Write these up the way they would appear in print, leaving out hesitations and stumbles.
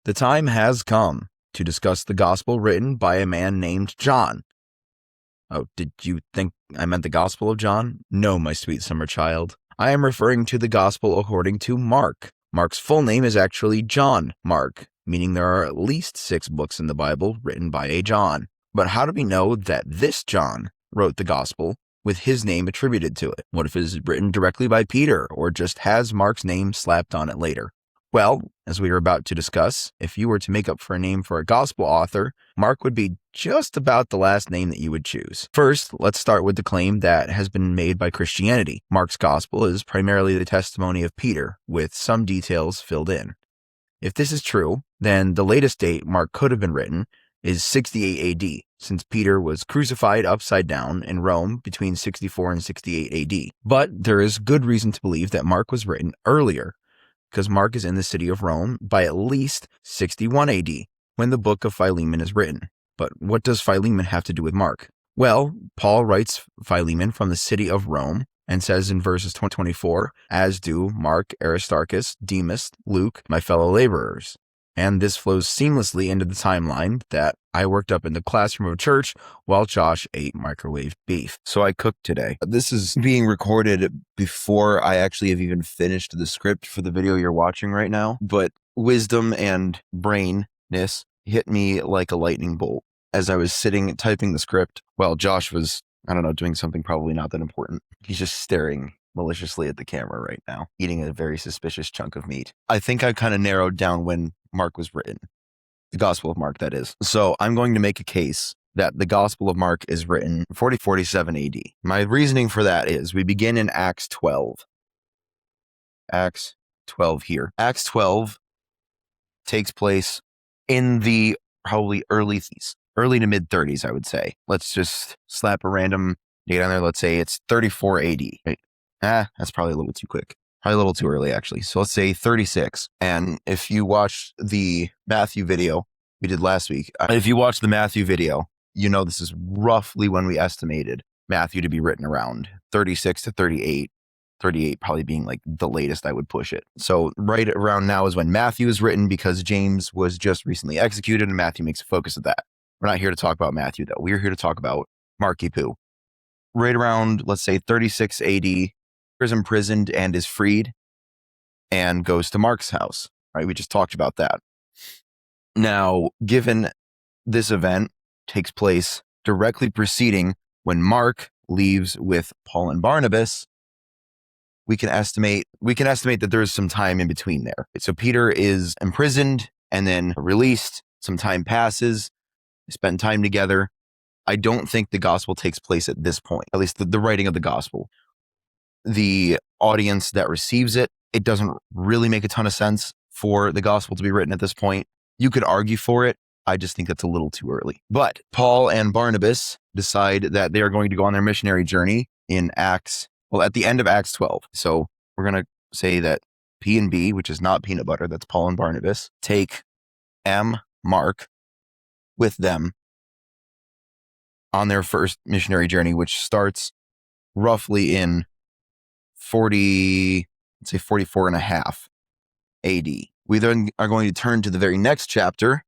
The time has come to discuss the gospel written by a man named John. Oh, did you think I meant the Gospel of John? No, my sweet summer child. I am referring to the Gospel according to Mark. Mark's full name is actually John Mark, meaning there are at least 6 books in the Bible written by a John. But how do we know that this John wrote the Gospel with his name attributed to it? What if it is written directly by Peter, or just has Mark's name slapped on it later? Well, as we are about to discuss, if you were to make up for a name for a gospel author, Mark would be just about the last name that you would choose. First, let's start with the claim that has been made by Christianity. Mark's gospel is primarily the testimony of Peter, with some details filled in. If this is true, then the latest date Mark could have been written is 68 AD, since Peter was crucified upside down in Rome between 64 and 68 AD. But there is good reason to believe that Mark was written earlier, because Mark is in the city of Rome by at least 61 AD, when the book of Philemon is written. But what does Philemon have to do with Mark? Well, Paul writes Philemon from the city of Rome and says in verses 24, as do Mark, Aristarchus, Demas, Luke, my fellow laborers. And this flows seamlessly into the timeline that I worked up in the classroom of church while Josh ate microwave beef. So I cooked today. This is being recorded before I actually have even finished the script for the video you're watching right now. But wisdom and brainness hit me like a lightning bolt as I was sitting typing the script while Josh was, doing something probably not that important. He's just staring maliciously at the camera right now, eating a very suspicious chunk of meat. I think I kind of narrowed down when Mark was written. The Gospel of Mark, that is. So I'm going to make a case that the Gospel of Mark is written 47 AD. My reasoning for that is we begin in Acts 12. Acts 12 here. Acts 12 takes place in the probably early to mid 30s, I would say. Let's just slap a random date on there. Let's say it's 34 AD. Right? That's probably a little too quick. Probably a little too early, actually. So let's say 36. And if you watched the Matthew video we did last week, if you watched the Matthew video, you know this is roughly when we estimated Matthew to be written around 36 to 38. 38 probably being like the latest I would push it. So right around now is when Matthew is written, because James was just recently executed and Matthew makes a focus of that. We're not here to talk about Matthew, though. We're here to talk about Marky Poo. Right around, let's say 36 AD, is imprisoned and is freed and goes to Mark's house, right? We just talked about that. Now, given this event takes place directly preceding when Mark leaves with Paul and Barnabas, we can estimate that there is some time in between there. So Peter is imprisoned and then released. Some time passes. They spend time together. I don't think the gospel takes place at this point, at least the writing of the gospel. The audience that receives it, it doesn't really make a ton of sense for the gospel to be written at this point. You could argue for it. I just think that's a little too early. But Paul and Barnabas decide that they are going to go on their missionary journey at the end of Acts 12. So we're going to say that P and B, which is not peanut butter, that's Paul and Barnabas, take Mark with them on their first missionary journey, which starts roughly in 44 and a half AD. We then are going to turn to the very next chapter,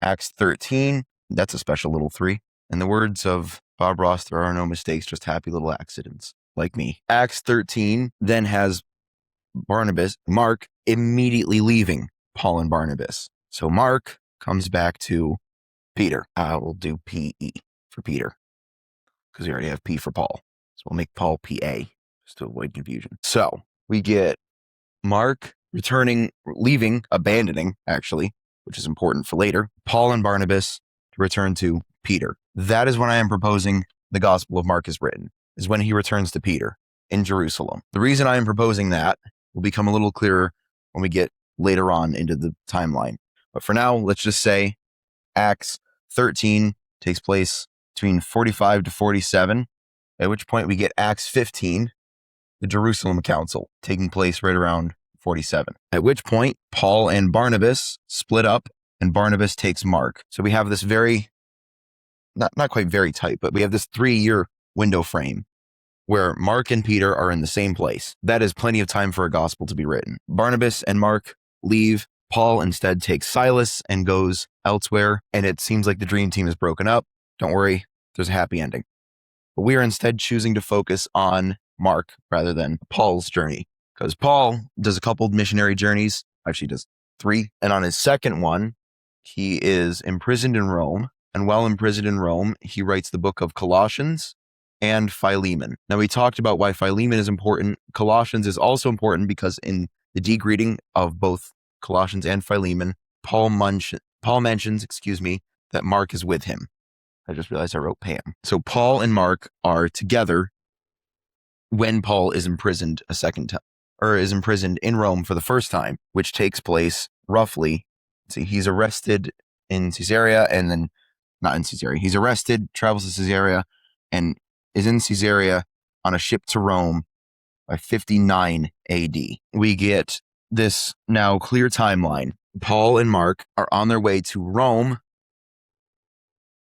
Acts 13. That's a special little 3. In the words of Bob Ross, there are no mistakes, just happy little accidents, like me. Acts 13 then has Mark immediately leaving Paul and Barnabas. So Mark comes back to Peter. We'll do P-E for Peter, because we already have P for Paul. So we'll make Paul P-A, just to avoid confusion. So we get Mark abandoning, actually, which is important for later, Paul and Barnabas to return to Peter. That is when I am proposing the Gospel of Mark is written, is when he returns to Peter in Jerusalem. The reason I am proposing that will become a little clearer when we get later on into the timeline. But for now, let's just say Acts 13 takes place between 45 to 47, at which point we get Acts 15, the Jerusalem Council, taking place right around 47. At which point, Paul and Barnabas split up, and Barnabas takes Mark. So we have this very, not quite very tight, but we have this 3-year window frame where Mark and Peter are in the same place. That is plenty of time for a gospel to be written. Barnabas and Mark leave Paul instead takes Silas and goes elsewhere, and it seems like the dream team is broken up. Don't worry, there's a happy ending. But we are instead choosing to focus on Mark rather than Paul's journey, because Paul does a couple missionary journeys, actually does 3. And on his second one, he is imprisoned in Rome. And while imprisoned in Rome, he writes the book of Colossians and Philemon. Now, we talked about why Philemon is important. Colossians is also important because in the degreeting of both Colossians and Philemon, Paul mentions, that Mark is with him. I just realized I wrote Pam. So Paul and Mark are together when Paul is imprisoned a second time, or is imprisoned in Rome for the first time, which takes place roughly, he's arrested in Caesarea and then, not in Caesarea, he's arrested, travels to Caesarea, and is in Caesarea on a ship to Rome by 59 AD. We get this now clear timeline. Paul and Mark are on their way to Rome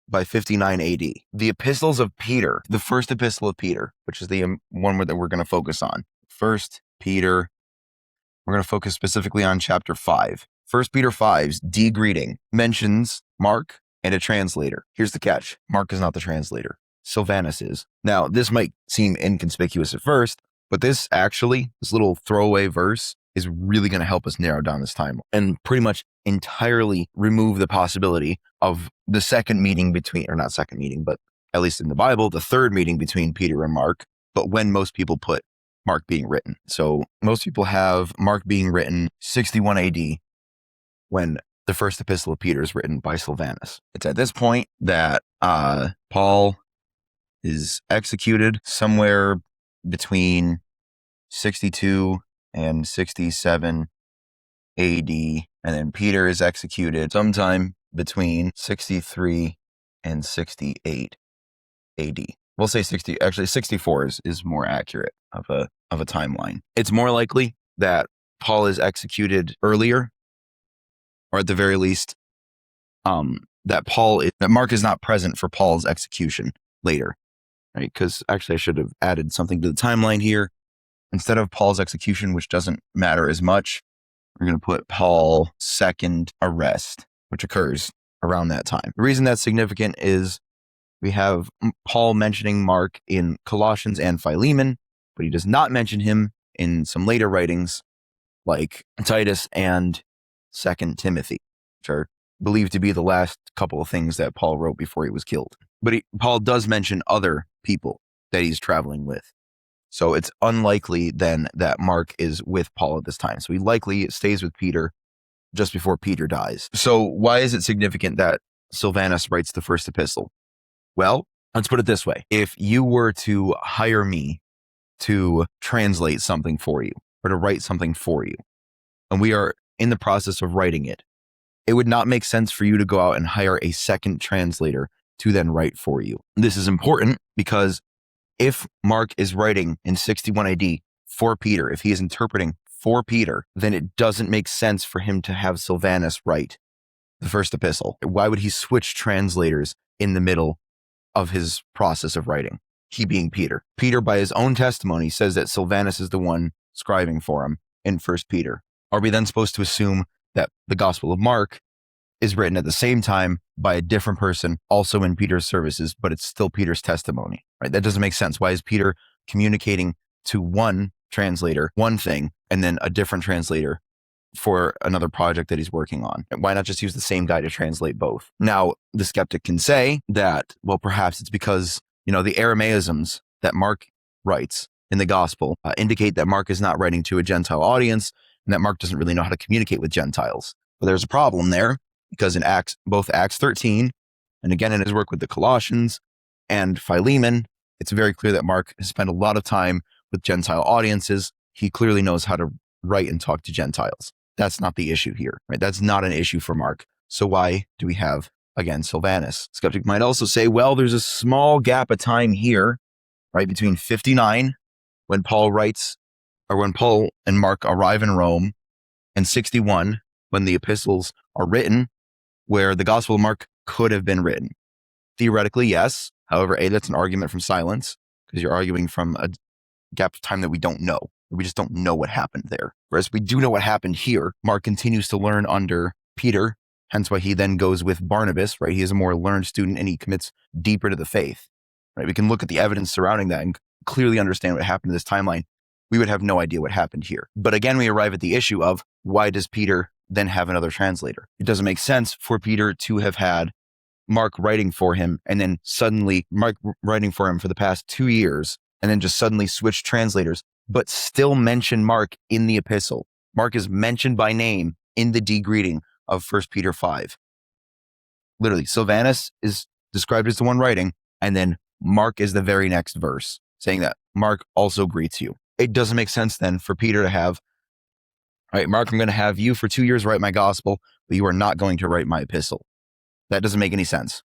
by 59 AD. The epistles of Peter, the first epistle of Peter, which is the one that we're going to focus on. First Peter, we're going to focus specifically on chapter 5. First Peter 5's degreeting mentions Mark and a translator. Here's the catch. Mark is not the translator. Sylvanus is. Now, this might seem inconspicuous at first, but this little throwaway verse is really going to help us narrow down this time and pretty much entirely remove the possibility of the second meeting between, or not second meeting, but at least in the Bible, the third meeting between Peter and Mark, but when most people put Mark being written. So most people have Mark being written 61 AD when the first epistle of Peter is written by Sylvanus. It's at this point that Paul is executed somewhere between 62 and 67 AD, and then Peter is executed sometime between 63 and 68 AD. We'll say 64 is more accurate of a timeline. It's more likely that Paul is executed earlier, or at the very least, that Mark is not present for Paul's execution later, right? Because actually I should have added something to the timeline here. Instead of Paul's execution, which doesn't matter as much, we're going to put Paul's second arrest, which occurs around that time. The reason that's significant is we have Paul mentioning Mark in Colossians and Philemon, but he does not mention him in some later writings like Titus and 2 Timothy, which are believed to be the last couple of things that Paul wrote before he was killed. But Paul does mention other people that he's traveling with. So it's unlikely then that Mark is with Paul at this time. So he likely stays with Peter just before Peter dies. So why is it significant that Sylvanus writes the first epistle? Well, let's put it this way. If you were to hire me to translate something for you or to write something for you, and we are in the process of writing it, it would not make sense for you to go out and hire a second translator to then write for you. This is important because if Mark is writing in 61 AD for Peter, if he is interpreting for Peter, then it doesn't make sense for him to have Sylvanus write the first epistle. Why would he switch translators in the middle of his process of writing? He being Peter. Peter, by his own testimony, says that Sylvanus is the one scribing for him in 1 Peter. Are we then supposed to assume that the Gospel of Mark is written at the same time by a different person, also in Peter's services, but it's still Peter's testimony, right? That doesn't make sense. Why is Peter communicating to one translator, one thing, and then a different translator for another project that he's working on? And why not just use the same guy to translate both? Now, the skeptic can say that, well, perhaps it's because, the Aramaisms that Mark writes in the gospel indicate that Mark is not writing to a Gentile audience and that Mark doesn't really know how to communicate with Gentiles. But there's a problem there because in both Acts 13 and again in his work with the Colossians and Philemon, it's very clear that Mark has spent a lot of time with Gentile audiences. He clearly knows how to write and talk to Gentiles. That's not the issue here, right? That's not an issue for Mark. So why do we have, again, Sylvanus? Skeptic might also say, well, there's a small gap of time here, right, between 59, when Paul writes, or when Paul and Mark arrive in Rome, and 61, when the epistles are written, where the Gospel of Mark could have been written. Theoretically, yes. However, that's an argument from silence, because you're arguing from a gap of time that we don't know. We just don't know what happened there. Whereas we do know what happened here. Mark continues to learn under Peter, hence why he then goes with Barnabas, right? He is a more learned student and he commits deeper to the faith, right? We can look at the evidence surrounding that and clearly understand what happened in this timeline. We would have no idea what happened here. But again, we arrive at the issue of why does Peter then have another translator? It doesn't make sense for Peter to have had Mark writing for him and then suddenly Mark writing for him for the past 2 years and then just suddenly switch translators, but still mention Mark in the epistle. Mark is mentioned by name in the D greeting of 1 Peter 5. Literally, Sylvanus is described as the one writing, and then Mark is the very next verse, saying that Mark also greets you. It doesn't make sense then for Peter to have, all right, Mark, I'm going to have you for 2 years write my gospel, but you are not going to write my epistle. That doesn't make any sense.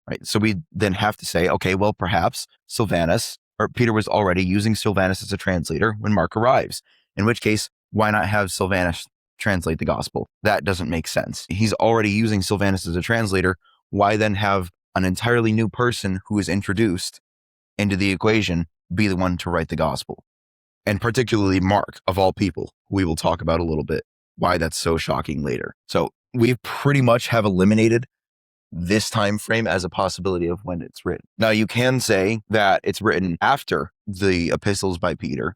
Right? So we then have to say, okay, well, perhaps Sylvanus, or Peter was already using Sylvanus as a translator when Mark arrives, in which case, why not have Sylvanus translate the gospel? That doesn't make sense. He's already using Sylvanus as a translator. Why then have an entirely new person who is introduced into the equation be the one to write the gospel? And particularly Mark, of all people, we will talk about a little bit why that's so shocking later. So we pretty much have eliminated this time frame as a possibility of when it's written. Now, you can say that it's written after the epistles by Peter,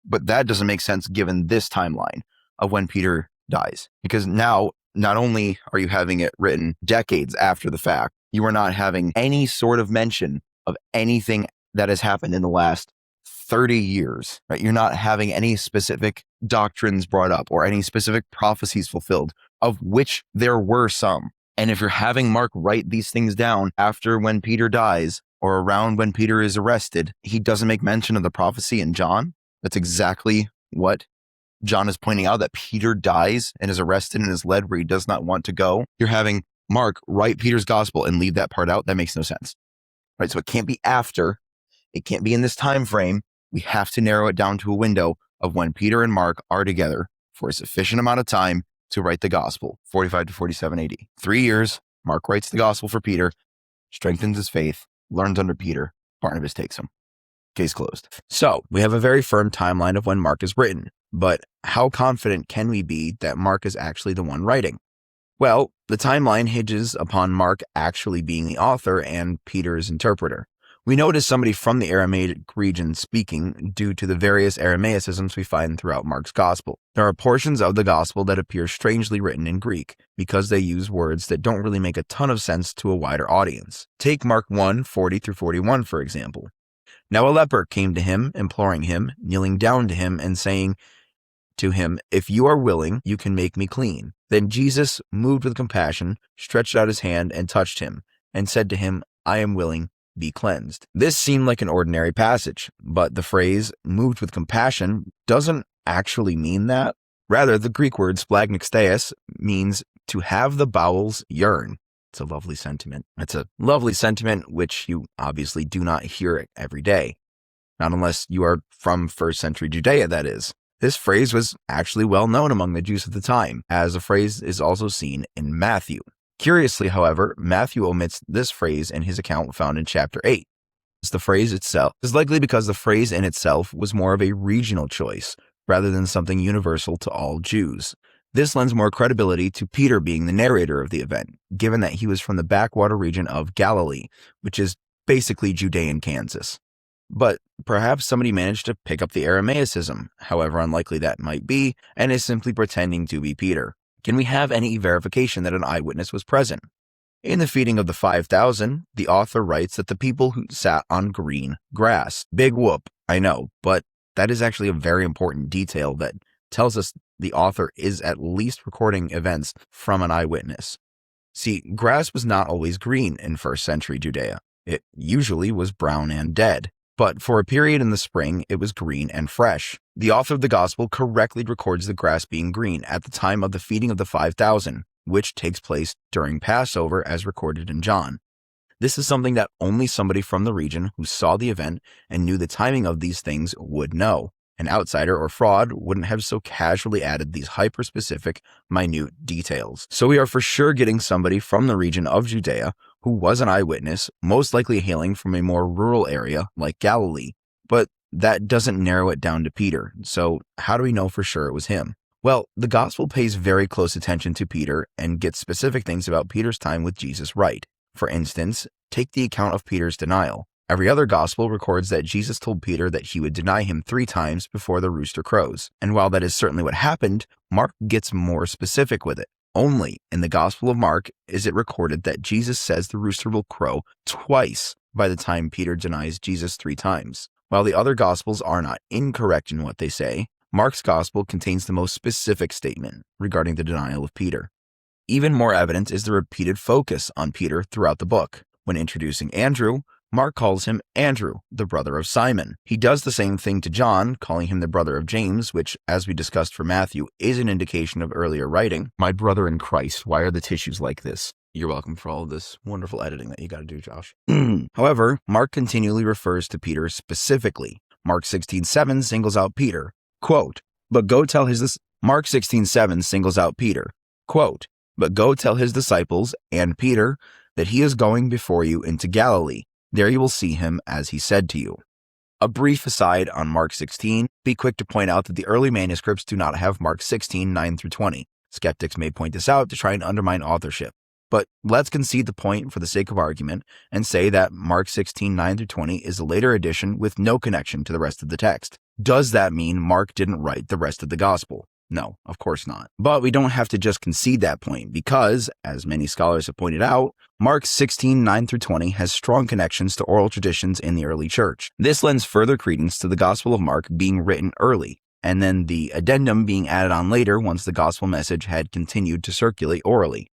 but that doesn't make sense given this timeline of when Peter dies. Because now, not only are you having it written decades after the fact, you are not having any sort of mention of anything that has happened in the last 30 years, right? You're not having any specific doctrines brought up or any specific prophecies fulfilled, of which there were some. And if you're having Mark write these things down after when Peter dies or around when Peter is arrested, he doesn't make mention of the prophecy in John. That's exactly what John is pointing out, that Peter dies and is arrested and is led where he does not want to go. You're having Mark write Peter's gospel and leave that part out. That makes no sense, right? So it can't be after. It can't be in this time frame. We have to narrow it down to a window of when Peter and Mark are together for a sufficient amount of time to write the gospel, 45 to 47 AD. 3 years, Mark writes the gospel for Peter, strengthens his faith, learns under Peter, Barnabas takes him. Case closed. So we have a very firm timeline of when Mark is written, but how confident can we be that Mark is actually the one writing? Well, the timeline hinges upon Mark actually being the author and Peter's interpreter. We know it is somebody from the Aramaic region speaking due to the various Aramaicisms we find throughout Mark's gospel. There are portions of the gospel that appear strangely written in Greek because they use words that don't really make a ton of sense to a wider audience. Take Mark 1:40-41, for example. Now a leper came to him, imploring him, kneeling down to him and saying to him, "If you are willing, you can make me clean." Then Jesus, moved with compassion, stretched out his hand and touched him and said to him, "I am willing, be cleansed." This seemed like an ordinary passage, but the phrase moved with compassion doesn't actually mean that. Rather, the Greek word splagniksteis means to have the bowels yearn. It's a lovely sentiment. It's a lovely sentiment which you obviously do not hear every day. Not unless you are from first century Judea, that is. This phrase was actually well known among the Jews at the time, as the phrase is also seen in Matthew. Curiously, however, Matthew omits this phrase in his account found in chapter 8. The phrase itself is likely because the phrase in itself was more of a regional choice rather than something universal to all Jews. This lends more credibility to Peter being the narrator of the event, given that he was from the backwater region of Galilee, which is basically Judean Kansas. But perhaps somebody managed to pick up the Aramaicism, however unlikely that might be, and is simply pretending to be Peter. Can we have any verification that an eyewitness was present? In the feeding of the 5,000, the author writes that the people who sat on green grass. Big whoop, I know, but that is actually a very important detail that tells us the author is at least recording events from an eyewitness. See, grass was not always green in first century Judea. It usually was brown and dead. But for a period in the spring, it was green and fresh. The author of the gospel correctly records the grass being green at the time of the feeding of the 5,000, which takes place during Passover as recorded in John. This is something that only somebody from the region who saw the event and knew the timing of these things would know. An outsider or fraud wouldn't have so casually added these hyper-specific, minute details. So we are for sure getting somebody from the region of Judea who was an eyewitness, most likely hailing from a more rural area like Galilee. But that doesn't narrow it down to Peter. So how do we know for sure it was him? Well, the gospel pays very close attention to Peter and gets specific things about Peter's time with Jesus right. For instance, take the account of Peter's denial. Every other gospel records that Jesus told Peter that he would deny him 3 times before the rooster crows. And while that is certainly what happened, Mark gets more specific with it. Only in the Gospel of Mark is it recorded that Jesus says the rooster will crow twice by the time Peter denies Jesus 3 times. While the other Gospels are not incorrect in what they say, Mark's Gospel contains the most specific statement regarding the denial of Peter. Even more evident is the repeated focus on Peter throughout the book. When introducing Andrew, Mark calls him Andrew, the brother of Simon. He does the same thing to John, calling him the brother of James, which, as we discussed for Matthew, is an indication of earlier writing. My brother in Christ, why are the tissues like this? You're welcome for all of this wonderful editing that you got to do, Josh. However, Mark continually refers to Peter specifically. Mark 16:7 singles out Peter. Quote, but go tell his... Mark 16:7 singles out Peter. Quote, but go tell his disciples and Peter that he is going before you into Galilee. There you will see him as he said to you. A brief aside on Mark 16, be quick to point out that the early manuscripts do not have Mark 16:9-20. Skeptics may point this out to try and undermine authorship. But let's concede the point for the sake of argument and say that Mark 16:9-20 is a later addition with no connection to the rest of the text. Does that mean Mark didn't write the rest of the gospel? No, of course not. But we don't have to just concede that point because, as many scholars have pointed out, Mark 16:9-20 has strong connections to oral traditions in the early church. This lends further credence to the Gospel of Mark being written early, and then the addendum being added on later once the gospel message had continued to circulate orally.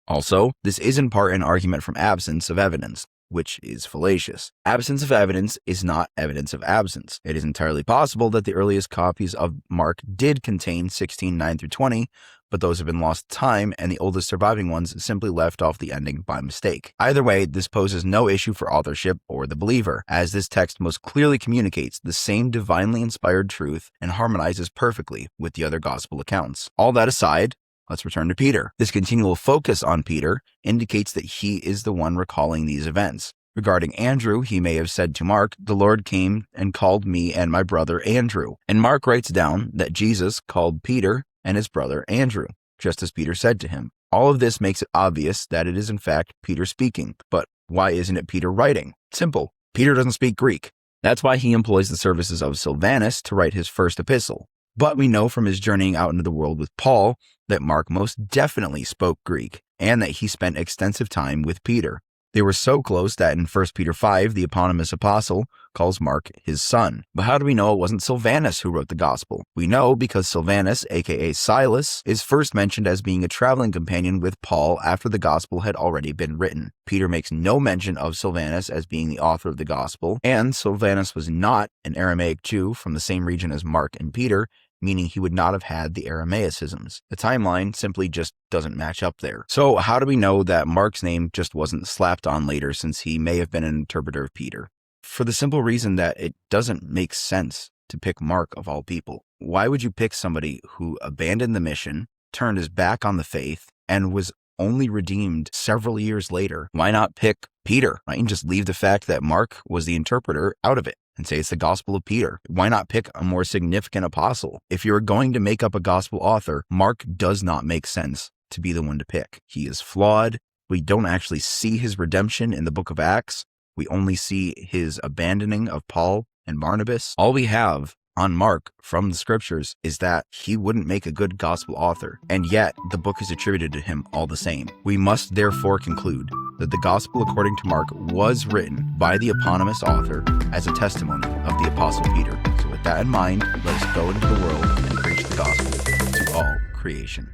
Also, this is in part an argument from absence of evidence, which is fallacious. Absence of evidence is not evidence of absence. It is entirely possible that the earliest copies of Mark did contain 16:9-20, but those have been lost to time, and the oldest surviving ones simply left off the ending by mistake. Either way, this poses no issue for authorship or the believer, as this text most clearly communicates the same divinely inspired truth and harmonizes perfectly with the other gospel accounts. All that aside, let's return to Peter. This continual focus on Peter indicates that he is the one recalling these events. Regarding Andrew, he may have said to Mark, the Lord came and called me and my brother Andrew. And Mark writes down that Jesus called Peter and his brother Andrew, just as Peter said to him. All of this makes it obvious that it is in fact Peter speaking. But why isn't it Peter writing? Simple. Peter doesn't speak Greek. That's why he employs the services of Sylvanus to write his first epistle. But we know from his journeying out into the world with Paul that Mark most definitely spoke Greek and that he spent extensive time with Peter. They were so close that in 1 Peter 5, the eponymous apostle calls Mark his son. But how do we know it wasn't Sylvanus who wrote the gospel? We know because Sylvanus, aka Silas, is first mentioned as being a traveling companion with Paul after the gospel had already been written. Peter makes no mention of Sylvanus as being the author of the gospel, and Sylvanus was not an Aramaic Jew from the same region as Mark and Peter, meaning he would not have had the Aramaicisms. The timeline simply just doesn't match up there. So how do we know that Mark's name just wasn't slapped on later since he may have been an interpreter of Peter? For the simple reason that it doesn't make sense to pick Mark of all people. Why would you pick somebody who abandoned the mission, turned his back on the faith, and was only redeemed several years later? Why not pick Peter, right? And just leave the fact that Mark was the interpreter out of it and say it's the gospel of Peter. Why not pick a more significant apostle? If you're going to make up a gospel author, Mark does not make sense to be the one to pick. He is flawed. We don't actually see his redemption in the book of Acts. We only see his abandoning of Paul and Barnabas. All we have on Mark from the scriptures is that he wouldn't make a good gospel author, and yet the book is attributed to him all the same. We must therefore conclude that the gospel according to Mark was written by the eponymous author as a testimony of the apostle Peter. So with that in mind, let us go into the world and preach the gospel to all creation.